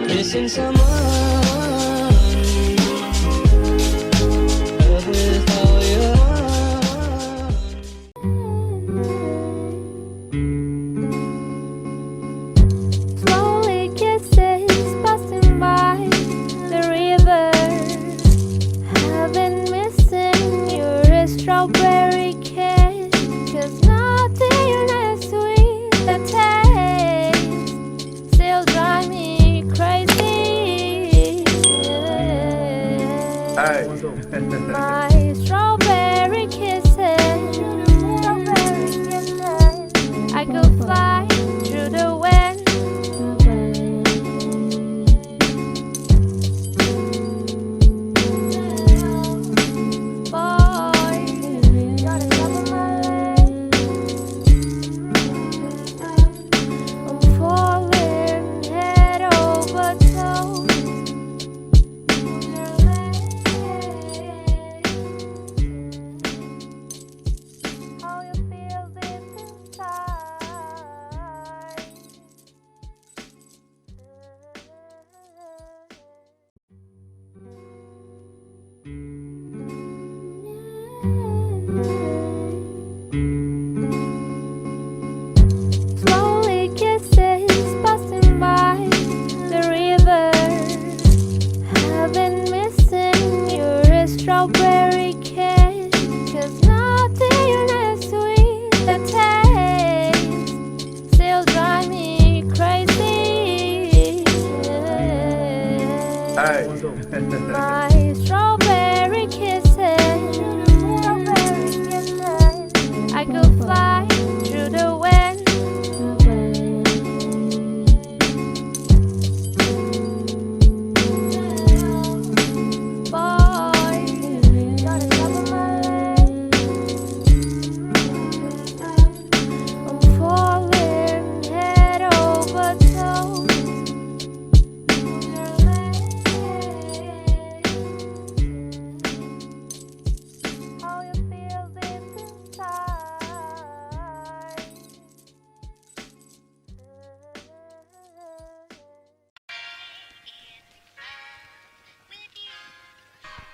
Missing someone with all your heart. Slowly kisses passing by the river. I've been missing your strawberry kiss, 'cause nothing as sweet the taste still drive me crazy. My strawberry kisses, I could fly through the wind. Boy, you're the top of my list. I'm falling head over toe. How you feel deep inside. Slowly kisses passing by the river. I've been missing your strawberry kiss, 'cause nothing as sweet the taste still drive me crazy. My strawberry kisses, I could fly through the wind. Boy, you're the top of my list. I'm falling head over toe. How you feel deep inside.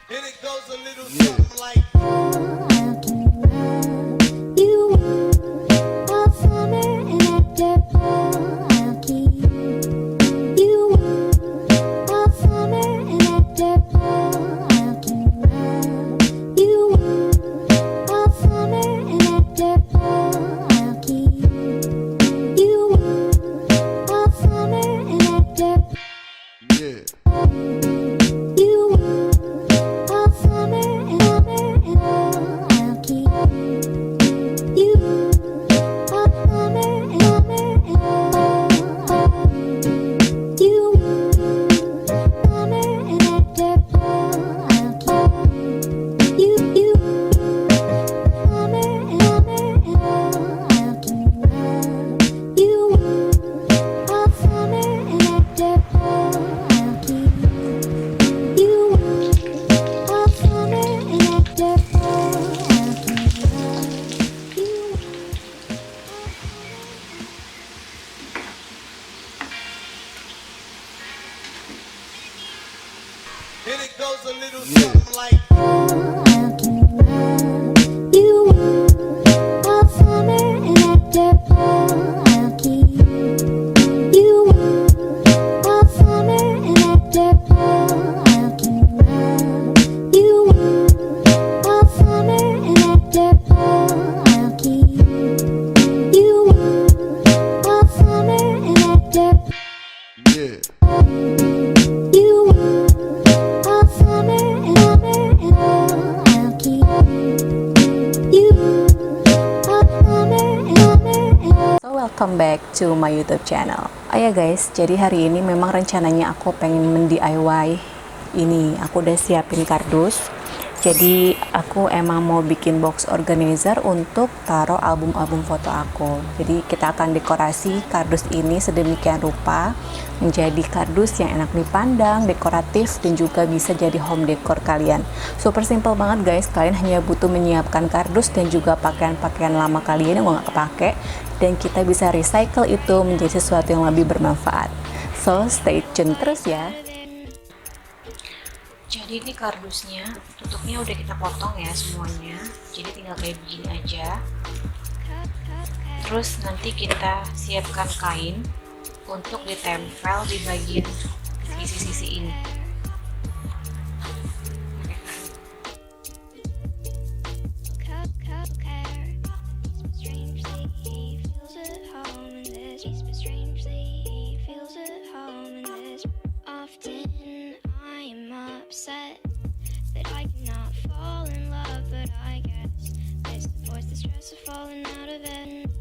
And it goes a little something like You all summer and after I'll keep you all summer and after I'll keep you all summer and after I'll keep you all summer and after yeah. you all summer and I'll keep you all summer and you summer and after I'll keep you summer and I'll keep you all summer and after I'll keep you all summer and after I'll keep you. And it goes a little something like I'll keep you all summer and after I'll keep you all summer and after I'll keep you all summer and after I'll keep you all summer and after yeah. you all summer and I'll keep you all summer and So welcome back to my YouTube channel. Oh ya guys, jadi hari ini memang rencananya aku pengen men-DIY ini. Aku udah siapin kardus. Jadi aku emang mau bikin box organizer untuk taruh album-album foto aku. Jadi kita akan dekorasi kardus ini sedemikian rupa menjadi kardus yang enak dipandang, dekoratif, dan juga bisa jadi home decor kalian. Super simple banget guys, kalian hanya butuh menyiapkan kardus dan juga pakaian-pakaian lama kalian yang nggak kepake, dan kita bisa recycle itu menjadi sesuatu yang lebih bermanfaat. So stay tune terus ya. Jadi ini kardusnya, tutupnya udah kita potong ya semuanya. Jadi tinggal kayak begini aja. Terus nanti kita siapkan kain untuk ditempel di bagian sisi-sisi ini. That I cannot fall in love, but I guess it's the voice that stress of falling out of it.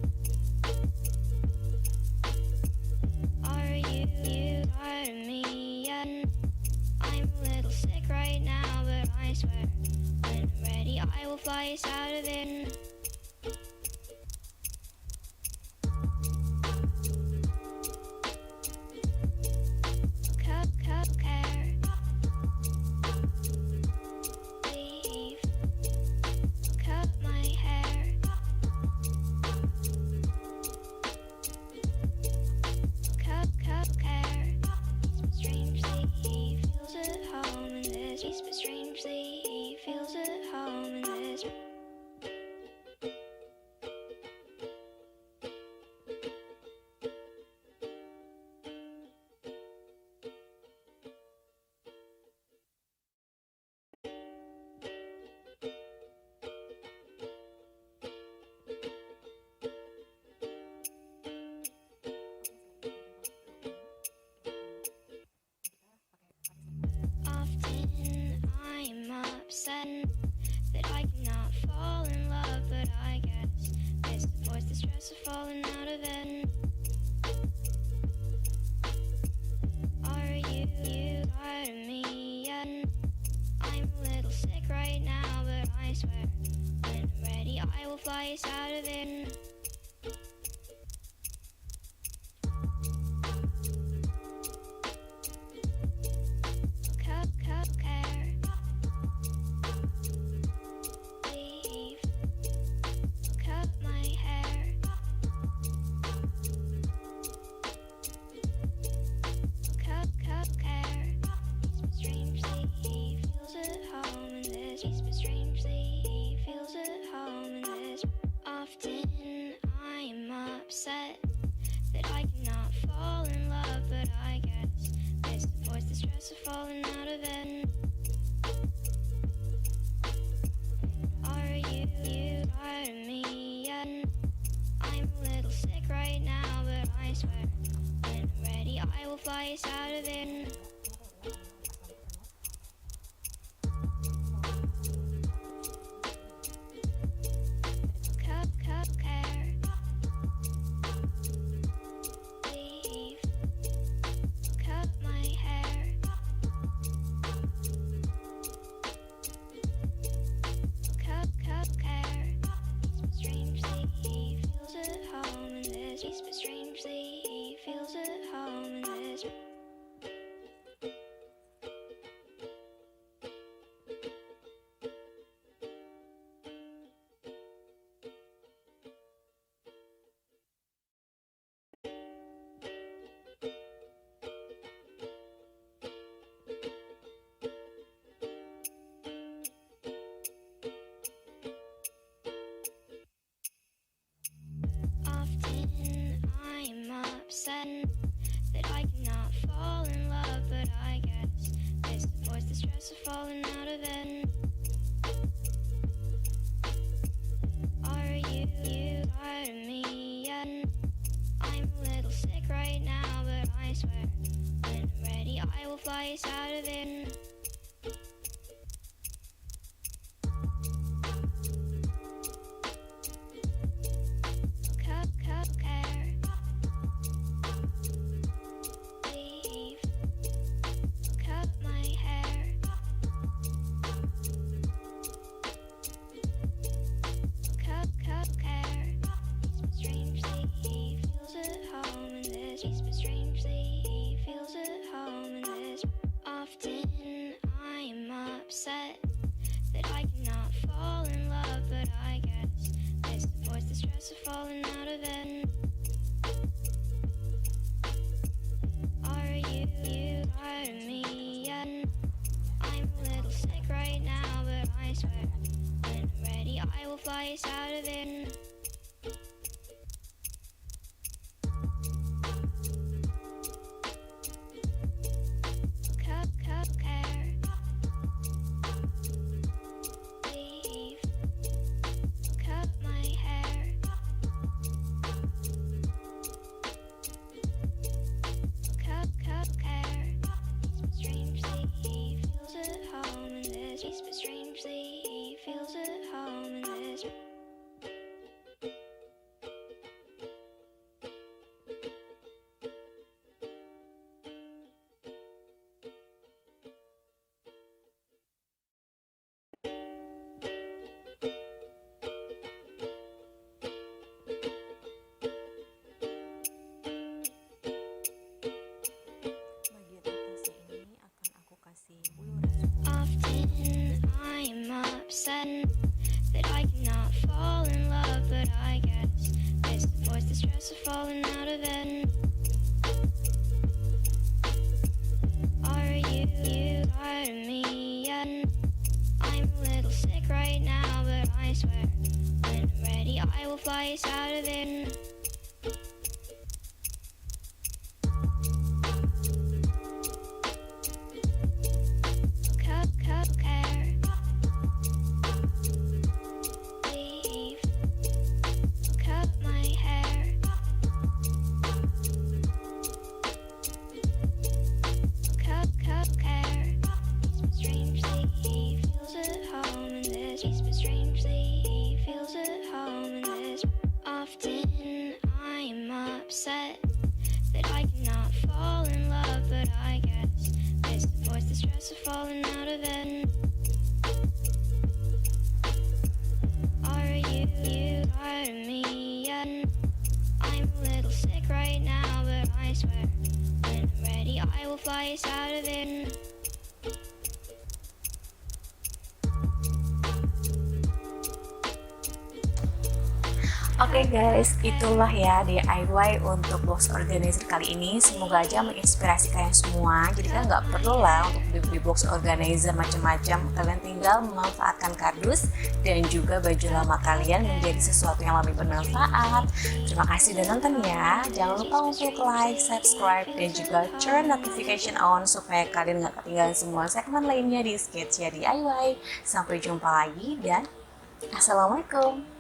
Are you tired of me yet? I'm a little sick right now, but I swear when I'm ready I will fly us out of it. But strangely he feels at home in this. That I cannot fall in love, but I guess it's the voice that stress of falling out of it. Are you tired of me yet? I'm a little sick right now, but I swear when I'm ready I will fly us out of it. But strangely he feels at home in this. Often I'm upset that I cannot fall in love, but I guess it's the voice that stress of falling out of it. Are you tired of me yet? I'm a little sick right now, but I swear when I'm ready I will fly us out of it. But strangely he feels at home in this. I swear, when I'm ready, I will fly us out of it. Care. Leave. Cut my hair. Care. Strangely, he feels at home in this. But strangely, he feels at home in this. Bagian atasnya ini akan aku kasih uluran. Often I'm upset that I cannot fall in love, but I guess it's the voice, the stress of falling out of bed. Are you tired of me yet? I'm a little sick right now, but I swear when I'm ready, I will fly us out of it. Care. Leave. Cut my hair. Care. Strangely, he feels at home in this. But strangely, he feels at home in this. Often I'm upset that I cannot fall in love, but I guess it's the voice, the stress of falling out of it. Are you tired of me yet? I'm a little sick right now, but I swear when I'm ready, I will fly us out of it. Oke guys, itulah ya DIY untuk box organizer kali ini. Semoga aja menginspirasi kalian semua. Jadi kalian nggak perlu lah untuk beli box organizer macam-macam. Kalian tinggal memanfaatkan kardus dan juga baju lama kalian menjadi sesuatu yang lebih bermanfaat. Terima kasih udah nonton ya. Jangan lupa untuk like, subscribe, dan juga turn notification on supaya kalian nggak ketinggalan semua segmen lainnya di SketSya DIY. Sampai jumpa lagi dan Assalamualaikum.